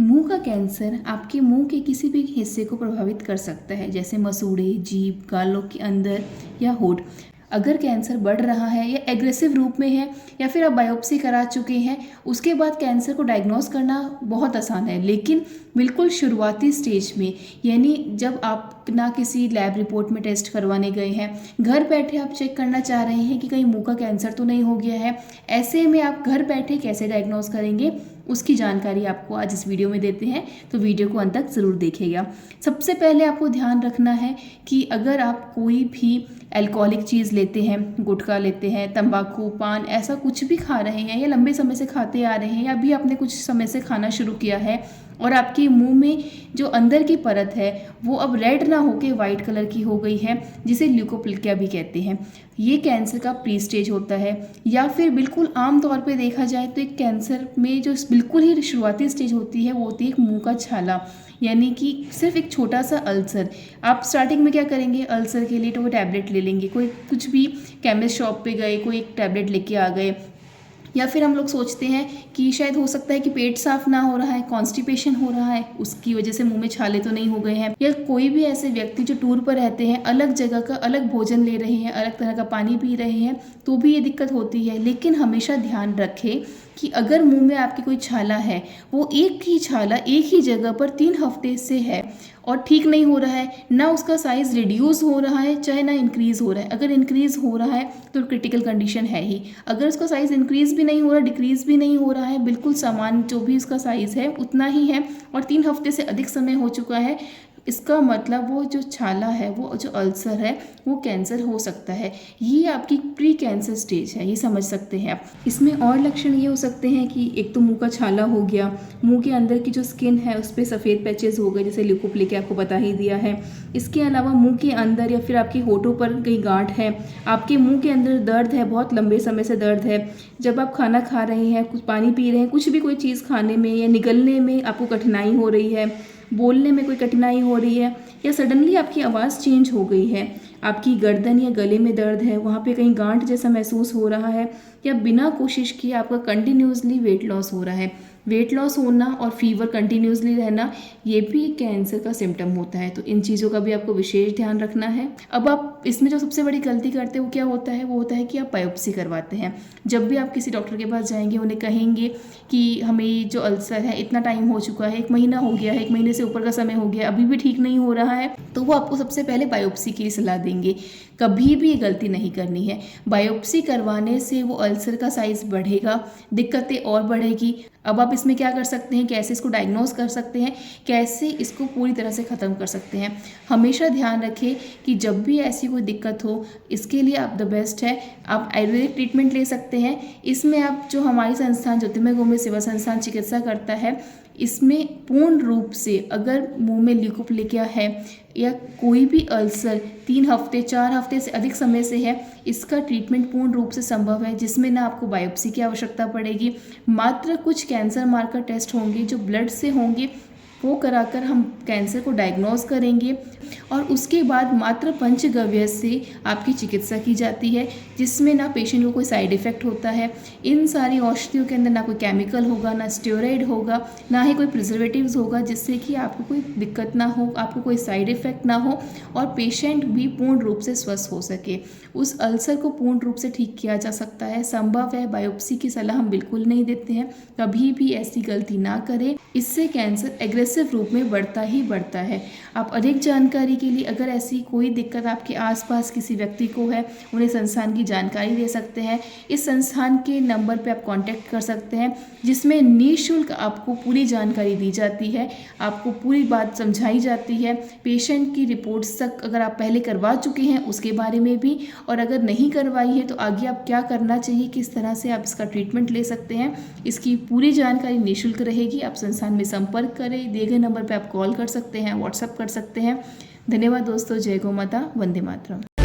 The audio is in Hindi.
मुंह का कैंसर आपके मुंह के किसी भी हिस्से को प्रभावित कर सकता है, जैसे मसूड़े, जीभ, गालों के अंदर या होंठ। अगर कैंसर बढ़ रहा है या एग्रेसिव रूप में है या फिर आप बायोप्सी करा चुके हैं, उसके बाद कैंसर को डायग्नोस करना बहुत आसान है। लेकिन बिल्कुल शुरुआती स्टेज में, यानी जब आप ना किसी लैब रिपोर्ट में टेस्ट करवाने गए हैं, घर बैठे आप चेक करना चाह रहे हैं कि कहीं मुंह का कैंसर तो नहीं हो गया है, ऐसे में आप घर बैठे कैसे डायग्नोस करेंगे, उसकी जानकारी आपको आज इस वीडियो में देते हैं। तो वीडियो को अंत तक ज़रूर देखिएगा। सबसे पहले आपको ध्यान रखना है कि अगर आप कोई भी अल्कोहलिक चीज़ लेते हैं, गुटखा लेते हैं, तंबाकू, पान, ऐसा कुछ भी खा रहे हैं या लंबे समय से खाते आ रहे हैं या अभी आपने कुछ समय से खाना शुरू किया है और आपके मुंह में जो अंदर की परत है वो अब रेड ना होके वाइट कलर की हो गई है, जिसे ल्यूकोप्लेकिया भी कहते हैं, ये कैंसर का प्री स्टेज होता है। या फिर बिल्कुल आम तौर पे देखा जाए तो एक कैंसर में जो बिल्कुल ही शुरुआती स्टेज होती है वो होती है एक मुंह का छाला, यानी कि सिर्फ एक छोटा सा अल्सर। आप स्टार्टिंग में क्या करेंगे, अल्सर के लिए तो वो टैबलेट ले लेंगे, कोई कुछ भी केमिस्ट शॉप पे गए, कोई एक टैबलेट लेके आ गए। या फिर हम लोग सोचते हैं कि शायद हो सकता है कि पेट साफ ना हो रहा है, कॉन्स्टिपेशन हो रहा है, उसकी वजह से मुंह में छाले तो नहीं हो गए हैं। या कोई भी ऐसे व्यक्ति जो टूर पर रहते हैं, अलग जगह का अलग भोजन ले रहे हैं, अलग तरह का पानी पी रहे हैं, तो भी ये दिक्कत होती है। लेकिन हमेशा ध्यान रखें कि अगर मुंह में आपकी कोई छाला है, वो एक ही छाला एक ही जगह पर 3 हफ्ते से है और ठीक नहीं हो रहा है, ना उसका साइज़ रिड्यूस हो रहा है चाहे ना इंक्रीज़ हो रहा है। अगर इंक्रीज़ हो रहा है तो क्रिटिकल कंडीशन है ही। अगर उसका साइज़ इंक्रीज़ भी नहीं हो रहा, डिक्रीज़ भी नहीं हो रहा है, बिल्कुल समान जो भी उसका साइज़ है उतना ही है और 3 हफ्ते से अधिक समय हो चुका है, इसका मतलब वो जो छाला है, वो जो अल्सर है, वो कैंसर हो सकता है। ये आपकी प्री कैंसर स्टेज है, ये समझ सकते हैं आप। इसमें और लक्षण ये हो सकते हैं कि एक तो मुंह का छाला हो गया, मुंह के अंदर की जो स्किन है उस पर सफ़ेद पैचेस हो गए, जैसे ल्यूकोप्लेकिया आपको बता ही दिया है। इसके अलावा मुंह के अंदर या फिर आपके होठों पर कहीं गांठ है, आपके मुंह के अंदर दर्द है, बहुत लंबे समय से दर्द है, जब आप खाना खा रहे हैं, कुछ पानी पी रहे हैं, कुछ भी कोई चीज़ खाने में या निगलने में आपको कठिनाई हो रही है, बोलने में कोई कठिनाई हो रही है, या सडनली आपकी आवाज़ चेंज हो गई है, आपकी गर्दन या गले में दर्द है, वहाँ पे कहीं गांठ जैसा महसूस हो रहा है, या बिना कोशिश किए आपका कंटिन्यूसली वेट लॉस हो रहा है। वेट लॉस होना और फीवर कंटिन्यूसली रहना, ये भी कैंसर का सिम्टम होता है। तो इन चीज़ों का भी आपको विशेष ध्यान रखना है। अब आप इसमें जो सबसे बड़ी गलती करते हैं वो क्या होता है, वो होता है कि आप बायोप्सी करवाते हैं। जब भी आप किसी डॉक्टर के पास जाएंगे, उन्हें कहेंगे कि हमें जो अल्सर है इतना टाइम हो चुका है, 1 महीना हो गया है, 1 महीने से ऊपर का समय हो गया, अभी भी ठीक नहीं हो रहा है, तो वो आपको सबसे पहले बायोप्सी की सलाह देंगे। कभी भी ये गलती नहीं करनी है। बायोप्सी करवाने से वो अल्सर का साइज़ बढ़ेगा, दिक्कतें और बढ़ेगी। अब आप इसमें क्या कर सकते हैं, कैसे इसको डायग्नोस कर सकते हैं, कैसे इसको पूरी तरह से ख़त्म कर सकते हैं। हमेशा ध्यान रखें कि जब भी ऐसी कोई दिक्कत हो, इसके लिए आप द बेस्ट है, आप आयुर्वेदिक ट्रीटमेंट ले सकते हैं। इसमें आप जो हमारी संस्थान ज्योतिर्मय गोमती सेवा संस्थान चिकित्सा करता है, इसमें पूर्ण रूप से अगर मुंह में ल्यूकोप्लेकिया है या कोई भी अल्सर 3 हफ्ते 4 हफ्ते से अधिक समय से है, इसका ट्रीटमेंट पूर्ण रूप से संभव है, जिसमें ना आपको बायोप्सी की आवश्यकता पड़ेगी। मात्र कुछ कैंसर मार्कर टेस्ट होंगे जो ब्लड से होंगे, वो कराकर हम कैंसर को डायग्नोस करेंगे और उसके बाद मात्र पंचगव्य से आपकी चिकित्सा की जाती है, जिसमें ना पेशेंट को कोई साइड इफ़ेक्ट होता है। इन सारी औषधियों के अंदर ना कोई केमिकल होगा, ना स्टेरॉइड होगा, ना ही कोई प्रिजर्वेटिव्स होगा, जिससे कि आपको कोई दिक्कत ना हो, आपको कोई साइड इफ़ेक्ट ना हो और पेशेंट भी पूर्ण रूप से स्वस्थ हो सके। उस अल्सर को पूर्ण रूप से ठीक किया जा सकता है, संभव है। बायोप्सी की सलाह हम बिल्कुल नहीं देते हैं, कभी भी ऐसी गलती ना करें, इससे कैंसर एग्रेसिव रूप में बढ़ता ही बढ़ता है। आप अधिक जानकारी के लिए अगर ऐसी कोई दिक्कत आपके आसपास किसी व्यक्ति को है, उन्हें संस्थान की जानकारी दे सकते हैं। इस संस्थान के नंबर पे आप कांटेक्ट कर सकते हैं, जिसमें निःशुल्क आपको पूरी जानकारी दी जाती है, आपको पूरी बात समझाई जाती है। पेशेंट की रिपोर्ट्स तक अगर आप पहले करवा चुके हैं उसके बारे में भी, और अगर नहीं करवाई है तो आगे आप क्या करना चाहिए, किस तरह से आप इसका ट्रीटमेंट ले सकते हैं, इसकी पूरी जानकारी निःशुल्क रहेगी। आप संस्थान में संपर्क करें, दिए गए नंबर पर आप कॉल कर सकते हैं, व्हाट्सएप कर सकते हैं। धन्यवाद दोस्तों। जय गौ माता, वंदे मातरम।